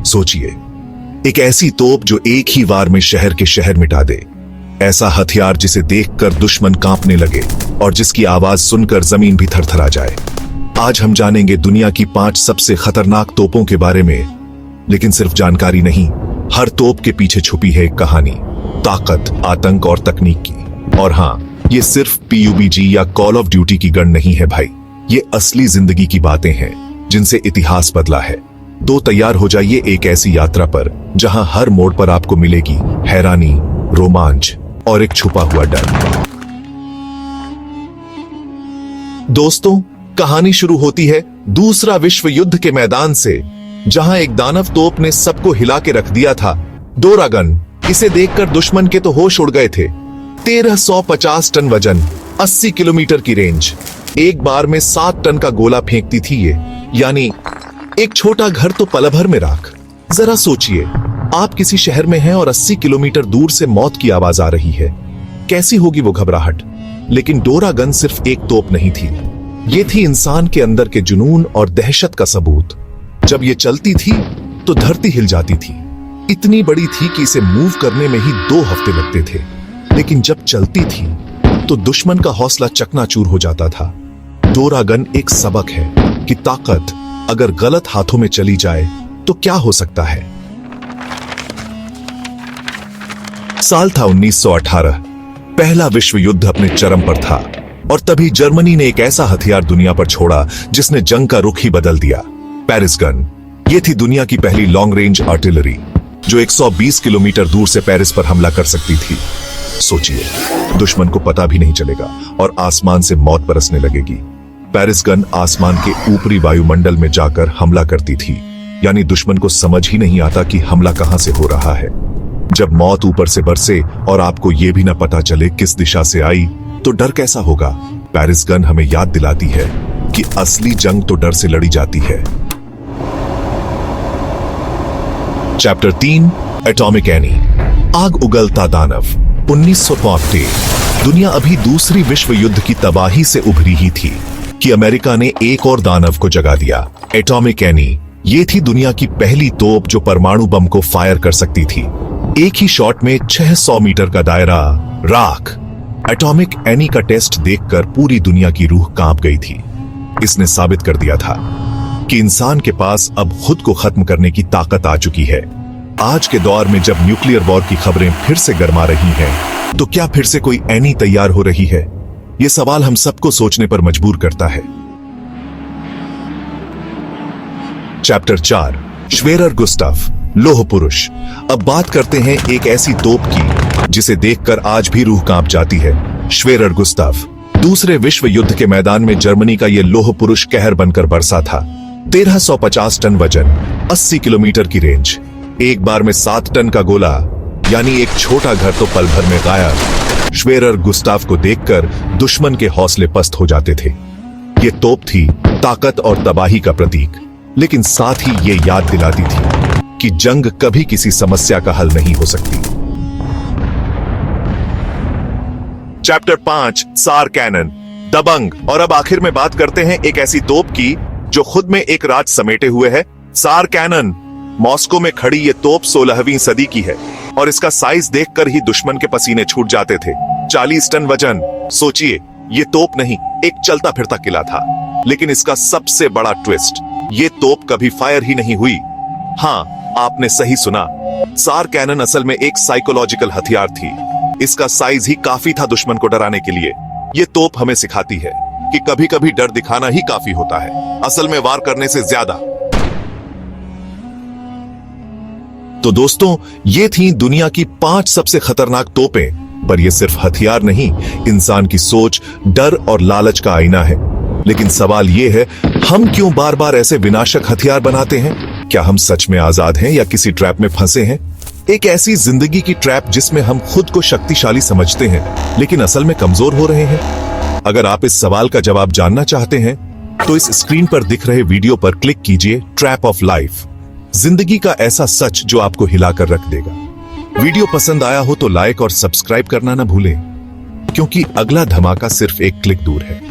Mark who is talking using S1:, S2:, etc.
S1: सोचिए, एक ऐसी तोप जो एक ही वार में शहर के शहर मिटा दे, ऐसा हथियार जिसे देखकर दुश्मन कांपने लगे और जिसकी आवाज सुनकर जमीन भी थरथरा जाए। आज हम जानेंगे दुनिया की 5 सबसे खतरनाक तोपों के बारे में, लेकिन सिर्फ जानकारी नहीं, हर तोप के पीछे छुपी है एक कहानी, ताकत, आतंक और तकनीक की। और हाँ, ये सिर्फ PUBG या कॉल ऑफ ड्यूटी की गण नहीं है भाई, ये असली जिंदगी की बातें हैं जिनसे इतिहास बदला है। तो तैयार हो जाइए एक ऐसी यात्रा पर जहां हर मोड़ पर आपको मिलेगी हैरानी, रोमांच और एक छुपा हुआ डर। दोस्तों, कहानी शुरू होती है दूसरा विश्व युद्ध के मैदान से, जहां एक दानव तोप ने सबको हिला के रख दिया था। डोरागन, इसे देखकर दुश्मन के तो होश उड़ गए थे। 1350 टन वजन, 80 किलोमीटर की रेंज, एक बार में 7 टन का गोला फेंकती थी ये, यानी एक छोटा घर तो पल भर में राख। जरा सोचिए, आप किसी शहर में हैं और 80 किलोमीटर दूर से मौत की आवाज आ रही है, कैसी होगी वो घबराहट। लेकिन डोरागन सिर्फ एक तोप नहीं थी, ये थी इंसान के अंदर के जुनून और दहशत का सबूत। जब ये चलती थी तो धरती हिल जाती थी, इतनी बड़ी थी कि इसे मूव करने में ही 2 हफ्ते लगते थे। लेकिन जब चलती थी तो दुश्मन का हौसला चकनाचूर हो जाता था। डोरागन एक सबक है कि ताकत अगर गलत हाथों में चली जाए तो क्या हो सकता है। साल था 1918, पहला विश्व युद्ध अपने चरम पर था और तभी जर्मनी ने एक ऐसा हथियार दुनिया पर छोड़ा जिसने जंग का रुख ही बदल दिया, पेरिस गन। ये थी दुनिया की पहली लॉन्ग रेंज आर्टिलरी जो 120 किलोमीटर दूर से पेरिस पर हमला कर सकती थी। सोचिए, दुश्मन को पता भी नहीं चलेगा और आसमान से मौत बरसने लगेगी। पेरिस गन आसमान के ऊपरी वायुमंडल में जाकर हमला करती थी, यानी दुश्मन को समझ ही नहीं आता कि हमला कहां से हो रहा है। जब मौत ऊपर से बरसे और आपको यह भी ना पता चले किस दिशा से आई, तो डर कैसा होगा। पेरिस गन हमें याद दिलाती है कि असली जंग तो डर से लड़ी जाती है। चैप्टर 3, एटॉमिक एनी, आग उगलता दानव। 1945, दुनिया अभी दूसरी विश्व युद्ध की तबाही से उभरी ही थी कि अमेरिका ने एक और दानव को जगा दिया, एटॉमिक एनी। ये थी दुनिया की पहली तोप जो परमाणु बम को फायर कर सकती थी। एक ही शॉट में 600 मीटर का दायरा, राख। एटॉमिक एनी का टेस्ट देखकर पूरी दुनिया की रूह कांप गई थी। इसने साबित कर दिया था कि इंसान के पास अब खुद को खत्म करने की ताकत आ चुकी है। आज के दौर में जब न्यूक्लियर वॉर की खबरें फिर से गरमा रही हैं, तो क्या फिर से कोई एनी तैयार हो रही है? ये सवाल हम सबको सोचने पर मजबूर करता है। चैप्टर 4, श्वेरर गुस्ताफ, लोह पुरुष। अब बात करते हैं एक ऐसी तोप की जिसे देखकर आज भी रूह कांप जाती है, श्वेरर गुस्ताफ। दूसरे विश्व युद्ध के मैदान में जर्मनी का यह लोह पुरुष कहर बनकर बरसा था। 1350 टन वजन, 80 किलोमीटर की रेंज, एक बार में 7 टन का गोला, यानी एक छोटा घर तो पल भर में गायब। श्वेरर गुस्ताफ को देखकर दुश्मन के हौसले पस्त हो जाते थे। ये तोप थी ताकत और तबाही का प्रतीक, लेकिन साथ ही ये याद दिलाती थी कि जंग कभी किसी समस्या का हल नहीं हो सकती। चैप्टर 5, सार कैनन, दबंग। और अब आखिर में बात करते हैं एक ऐसी तोप की जो खुद में एक राज समेटे हुए है, सार कैनन। मॉस्को में खड़ी ये तोप 16वीं सदी की है और इसका साइज देखकर ही दुश्मन के पसीने छूट जाते थे। 40 टन वजन। सोचिए, ये तोप नहीं, एक चलता फिरता किला था। लेकिन इसका सबसे बड़ा ट्विस्ट, ये तोप कभी फायर ही नहीं हुई। हाँ, आपने सही सुना, सार कैनन असल में एक साइकोलॉजिकल हथियार थी। इसका साइज ही काफी था दुश्मन को डराने के लिए। ये तोप हमें सिखाती है कि कभी कभी डर दिखाना ही काफी होता है, असल में वार करने से ज्यादा। तो दोस्तों, ये थी दुनिया की 5 सबसे खतरनाक तोपें। पर ये सिर्फ हथियार नहीं, इंसान की सोच, डर और लालच का आईना है। लेकिन सवाल ये है, हम क्यों बार बार ऐसे विनाशक हथियार बनाते हैं? क्या हम सच में आजाद हैं या किसी ट्रैप में फंसे हैं? एक ऐसी जिंदगी की ट्रैप जिसमें हम खुद को शक्तिशाली समझते हैं लेकिन असल में कमजोर हो रहे हैं। अगर आप इस सवाल का जवाब जानना चाहते हैं तो इस स्क्रीन पर दिख रहे वीडियो पर क्लिक कीजिए, ट्रैप ऑफ लाइफ, जिंदगी का ऐसा सच जो आपको हिलाकर रख देगा। वीडियो पसंद आया हो तो लाइक और सब्सक्राइब करना ना भूलें, क्योंकि अगला धमाका सिर्फ एक क्लिक दूर है।